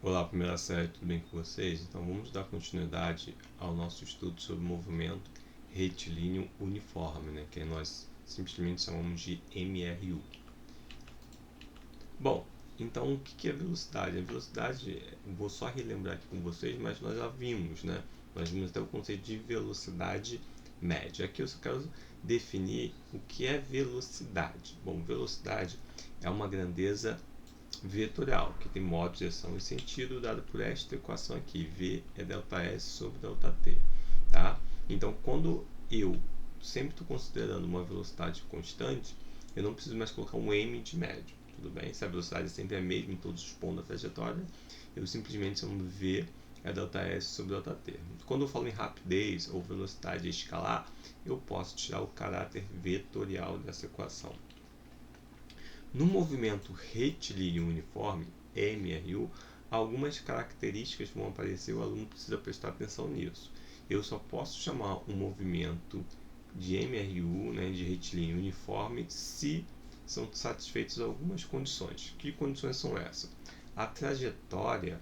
Olá, primeira série, tudo bem com vocês? Então vamos dar continuidade ao nosso estudo sobre movimento retilíneo uniforme, que nós simplesmente chamamos de MRU. Bom, então o que é velocidade? A velocidade, vou só relembrar aqui com vocês, mas nós já vimos, Nós vimos até o conceito de velocidade média. Aqui eu só quero definir o que é velocidade. Bom, velocidade é uma grandeza vetorial, que tem modo, direção e sentido dado por esta equação aqui. V é ΔS sobre ΔT. Tá? Então, quando eu sempre estou considerando uma velocidade constante, eu não preciso mais colocar um m de médio. Tudo bem? Se a velocidade sempre é a mesma em todos os pontos da trajetória, eu simplesmente chamo V é ΔS sobre ΔT. Quando eu falo em rapidez ou velocidade escalar, eu posso tirar o caráter vetorial dessa equação. No movimento retilíneo uniforme, MRU, algumas características vão aparecer, o aluno precisa prestar atenção nisso. Eu só posso chamar um movimento de MRU, de retilíneo uniforme, se são satisfeitas algumas condições. Que condições são essas? A trajetória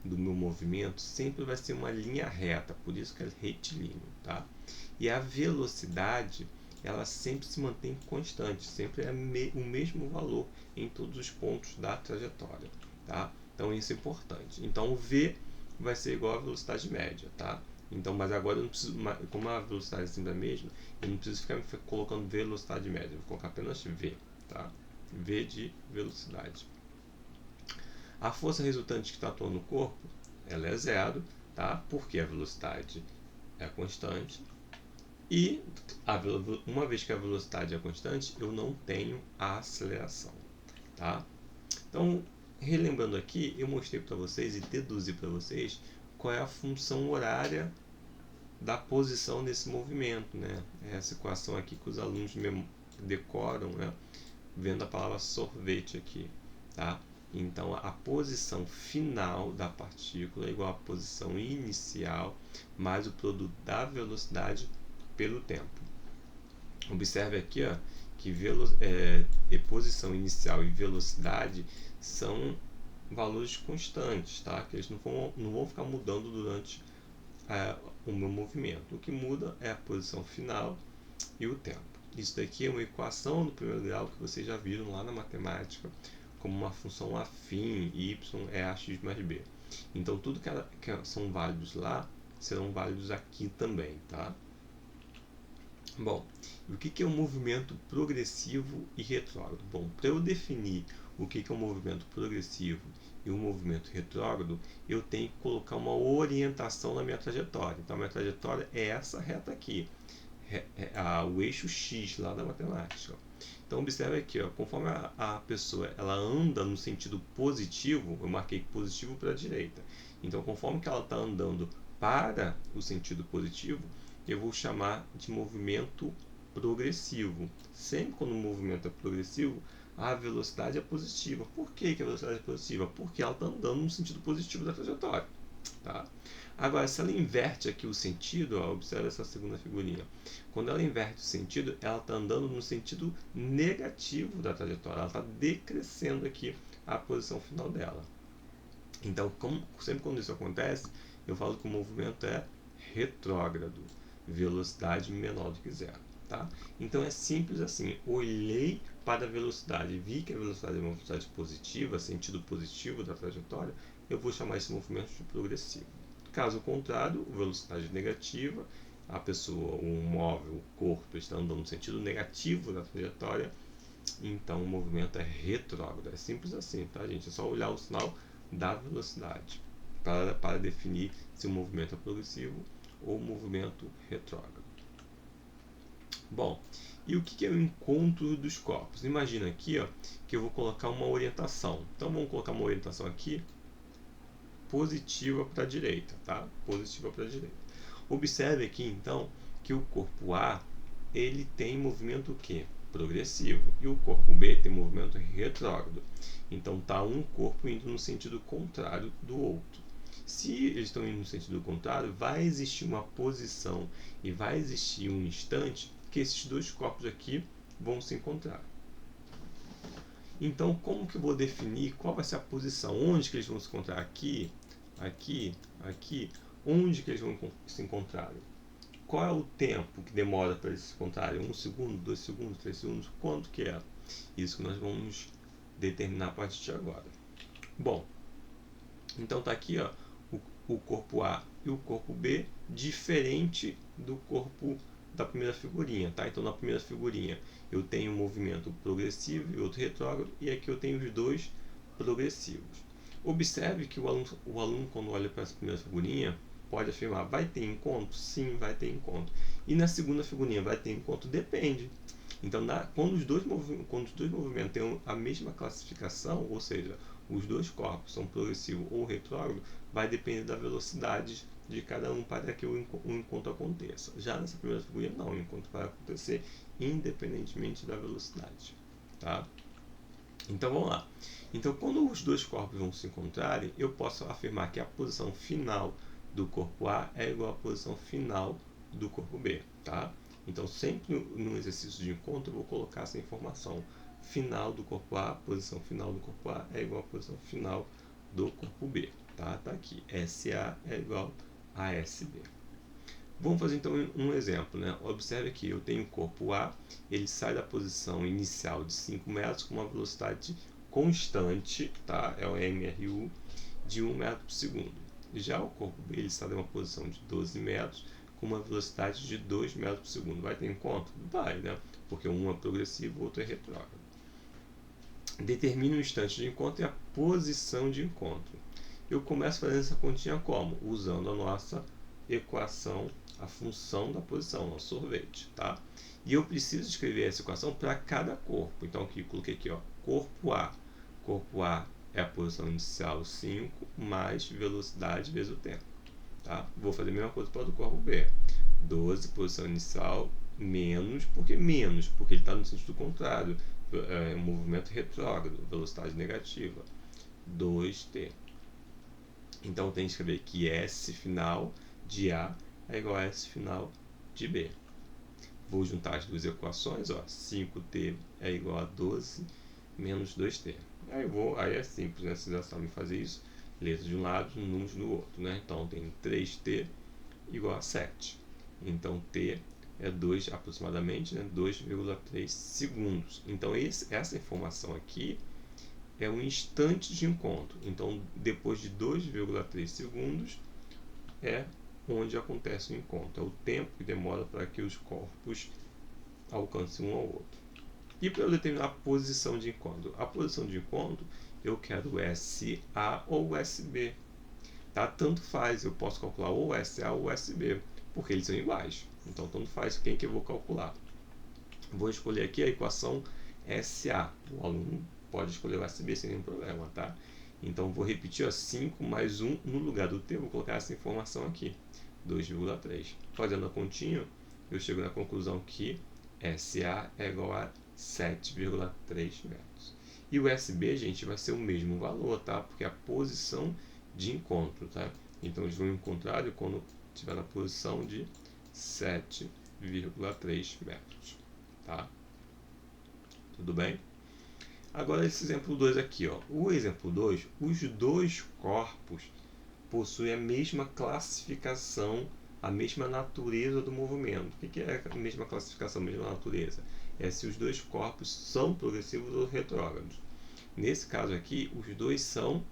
do meu movimento sempre vai ser uma linha reta, por isso que é retilíneo, tá? E a velocidade, ela sempre se mantém constante, sempre é o mesmo valor em todos os pontos da trajetória, tá? Então isso é importante. Então o V vai ser igual à velocidade média, tá? Então, mas agora eu não preciso, como a velocidade é sempre a mesma, eu não preciso ficar colocando velocidade média, eu vou colocar apenas V, tá? V de velocidade. A força resultante que está atuando no corpo, ela é zero, tá? Porque a velocidade é constante. E uma vez que a velocidade é constante, eu não tenho a aceleração, tá? Então, relembrando aqui, eu mostrei para vocês e deduzi para vocês qual é a função horária da posição desse movimento, Essa equação aqui que os alunos decoram, vendo a palavra sorvete aqui, tá? Então, a posição final da partícula é igual à posição inicial mais o produto da velocidade pelo tempo. Observe aqui que posição inicial e velocidade são valores constantes, tá? Que eles não vão ficar mudando durante o meu movimento. O que muda é a posição final e o tempo. Isso daqui é uma equação do primeiro grau que vocês já viram lá na matemática, como uma função afim, y é ax mais b. Então, tudo que são válidos lá, serão válidos aqui também, tá? Bom, o que é um movimento progressivo e retrógrado? Bom, para eu definir o que é um movimento progressivo e um movimento retrógrado, eu tenho que colocar uma orientação na minha trajetória. Então, a minha trajetória é essa reta aqui, o eixo X lá da matemática. Então, observe aqui, conforme a pessoa ela anda no sentido positivo, eu marquei positivo para a direita. Então, conforme que ela está andando para o sentido positivo, eu vou chamar de movimento progressivo. Sempre quando o movimento é progressivo, a velocidade é positiva. Por que a velocidade é positiva? Porque ela está andando no sentido positivo da trajetória. Tá? Agora, se ela inverte aqui o sentido, observe essa segunda figurinha. Quando ela inverte o sentido, ela está andando no sentido negativo da trajetória. Ela está decrescendo aqui a posição final dela. Então, sempre quando isso acontece, eu falo que o movimento é retrógrado, velocidade menor do que zero. Tá? Então é simples assim, olhei para a velocidade, vi que a velocidade é uma velocidade positiva, sentido positivo da trajetória, eu vou chamar esse movimento de progressivo. Caso contrário, velocidade negativa, a pessoa, o móvel, o corpo está andando no sentido negativo da trajetória, então o movimento é retrógrado. É simples assim, tá, gente? É só olhar o sinal da velocidade para definir se o movimento é progressivo ou movimento retrógrado. Bom, e o que é o encontro dos corpos? Imagina aqui que eu vou colocar uma orientação. Então vamos colocar uma orientação aqui positiva para a direita, tá? Positiva para a direita. Observe aqui então que o corpo A ele tem movimento o quê? Progressivo, e o corpo B tem movimento retrógrado. Então tá um corpo indo no sentido contrário do outro. Se eles estão indo no sentido contrário, vai existir uma posição e vai existir um instante que esses dois corpos aqui vão se encontrar. Então, como que eu vou definir qual vai ser a posição? Onde que eles vão se encontrar? Aqui, aqui, aqui. Onde que eles vão se encontrar? Qual é o tempo que demora para eles se encontrarem? 1 segundo, 2 segundos, 3 segundos? Quanto que é? Isso que nós vamos determinar a partir de agora. Bom, então tá aqui, ó, o corpo A e o corpo B, diferente do corpo da primeira figurinha, tá? Então na primeira figurinha eu tenho um movimento progressivo e outro retrógrado, e aqui eu tenho os dois progressivos. Observe que o aluno quando olha para essa primeira figurinha, pode afirmar, vai ter encontro? Sim, vai ter encontro. E na segunda figurinha, vai ter encontro? Depende. Então, quando os dois movimentos têm a mesma classificação, ou seja, os dois corpos são progressivo ou retrógrado, vai depender da velocidade de cada um para que o encontro aconteça. Já nessa primeira figurinha, não, o encontro vai acontecer independentemente da velocidade. Tá? Então, vamos lá. Então, quando os dois corpos vão se encontrarem, eu posso afirmar que a posição final do corpo A é igual à posição final do corpo B. Tá? Então, sempre no exercício de encontro, eu vou colocar essa informação. Final do corpo A, posição final do corpo A é igual à posição final do corpo B. Tá aqui. SA é igual a SB. Vamos fazer então um exemplo, né? Observe aqui, eu tenho o corpo A, ele sai da posição inicial de 5 metros com uma velocidade constante, tá? É o MRU, de 1 metro por segundo. Já o corpo B, ele sai de uma posição de 12 metros com uma velocidade de 2 metros por segundo. Vai ter encontro? Vai, né? Porque um é progressivo, o outro é retrógrado. Determine o instante de encontro e a posição de encontro. Eu começo fazendo essa continha como? Usando a nossa equação, a função da posição, nosso sorvete, tá? E eu preciso escrever essa equação para cada corpo. Então, aqui, coloquei aqui, ó, corpo A. Corpo A é a posição inicial 5 mais velocidade vezes o tempo. Tá? Vou fazer a mesma coisa para o corpo B. 12, posição inicial, menos, porque ele está no sentido contrário, um movimento retrógrado, velocidade negativa, 2t. Então, tem que escrever que S final de A é igual a S final de B. Vou juntar as duas equações, ó, 5t é igual a 12 menos 2t. Aí é simples, né? Vocês já sabem fazer isso. Letras de um lado, números do outro, né? Então, tem 3t igual a 7. Então, t é 2 aproximadamente, né? 2,3 segundos. Então, essa informação aqui é um instante de encontro. Então, depois de 2,3 segundos é onde acontece o encontro. É o tempo que demora para que os corpos alcancem um ao outro. E para eu determinar a posição de encontro? A posição de encontro eu quero SA ou SB. Tá? Tanto faz, eu posso calcular ou SA ou SB, porque eles são iguais. Então, tanto faz quem que eu vou calcular. Vou escolher aqui a equação SA. O aluno pode escolher o SB sem nenhum problema, tá? Então, vou repetir, ó, 5 mais 1 no lugar do t, vou colocar essa informação aqui, 2,3. Fazendo a continha, eu chego na conclusão que SA é igual a 7,3 metros. E o SB, gente, vai ser o mesmo valor, tá? Porque é a posição de encontro, tá? Então, eles vão encontrar quando estiver na posição de 7,3 metros, tá? Tudo bem? Agora, esse exemplo 2 aqui, ó. O exemplo 2, os dois corpos possuem a mesma classificação, a mesma natureza do movimento. O que é a mesma classificação, a mesma natureza? É se os dois corpos são progressivos ou retrógrados. Nesse caso aqui, os dois são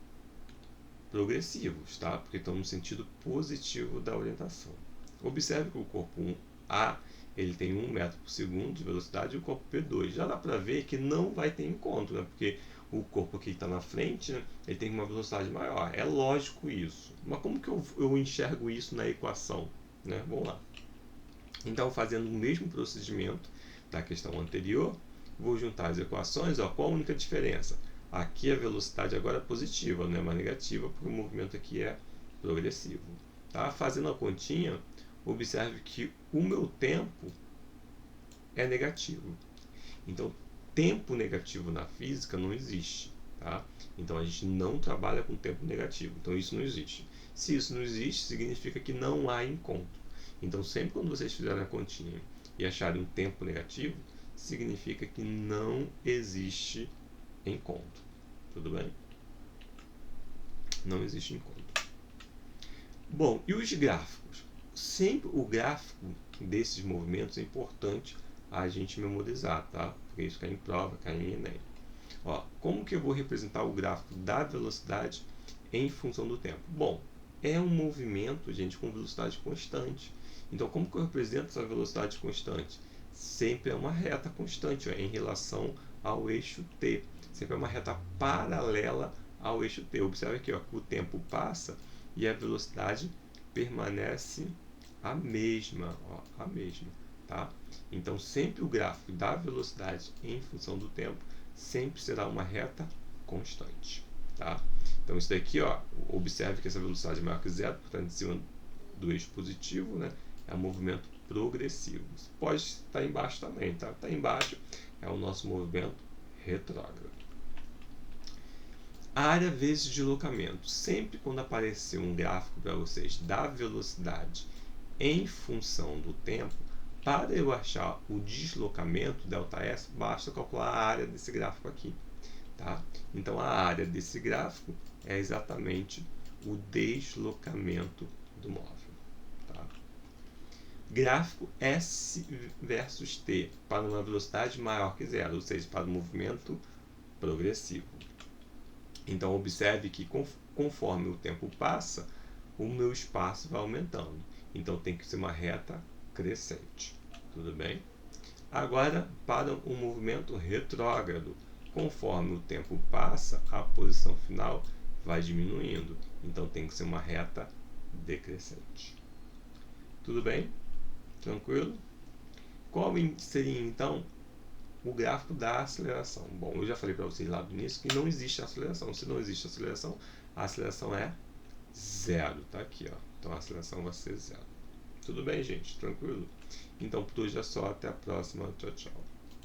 progressivos, tá? Porque estão no sentido positivo da orientação. Observe que o corpo A ele tem 1 metro por segundo de velocidade e o corpo P2. Já dá para ver que não vai ter encontro, né? Porque o corpo que está na frente, né, ele tem uma velocidade maior. É lógico isso. Mas como que eu enxergo isso na equação? Né? Vamos lá. Então, fazendo o mesmo procedimento da questão anterior, vou juntar as equações. Ó, qual a única diferença? Aqui a velocidade agora é positiva, não é mais negativa, porque o movimento aqui é progressivo. Tá? Fazendo a continha, observe que o meu tempo é negativo. Então, tempo negativo na física não existe. Tá? Então, a gente não trabalha com tempo negativo. Então, isso não existe. Se isso não existe, significa que não há encontro. Então, sempre quando vocês fizerem a continha e acharem um tempo negativo, significa que não existe encontro. Tudo bem? Não existe encontro. Bom, e os gráficos? Sempre o gráfico desses movimentos é importante a gente memorizar, tá? Porque isso cai em prova, cai em Enem. Ó, como que eu vou representar o gráfico da velocidade em função do tempo? Bom, é um movimento, gente, com velocidade constante. Então, como que eu represento essa velocidade constante? Sempre é uma reta constante, ó, em relação ao eixo t. Sempre é uma reta paralela ao eixo t. Observe aqui, ó, que o tempo passa e a velocidade permanece a mesma, ó, a mesma, tá? Então, sempre o gráfico da velocidade em função do tempo sempre será uma reta constante, tá? Então, isso daqui, ó, observe que essa velocidade é maior que zero, portanto, em cima do eixo positivo, né? É um movimento progressivo. Pode estar embaixo também, tá? Está embaixo é o nosso movimento retrógrado. Área vezes deslocamento. Sempre quando aparecer um gráfico para vocês da velocidade em função do tempo, para eu achar o deslocamento, ΔS, basta calcular a área desse gráfico aqui. Tá? Então, a área desse gráfico é exatamente o deslocamento do móvel. Tá? Gráfico S versus T para uma velocidade maior que zero, ou seja, para um movimento progressivo. Então, observe que conforme o tempo passa, o meu espaço vai aumentando. Então, tem que ser uma reta crescente. Tudo bem? Agora, para um movimento retrógrado, conforme o tempo passa, a posição final vai diminuindo. Então, tem que ser uma reta decrescente. Tudo bem? Tranquilo? Qual seria, então, o gráfico da aceleração? Bom, eu já falei para vocês lá no início que não existe aceleração. Se não existe aceleração, a aceleração é zero. Tá aqui, ó. Então, a aceleração vai ser zero. Tudo bem, gente? Tranquilo? Então, por hoje é só. Até a próxima. Tchau, tchau.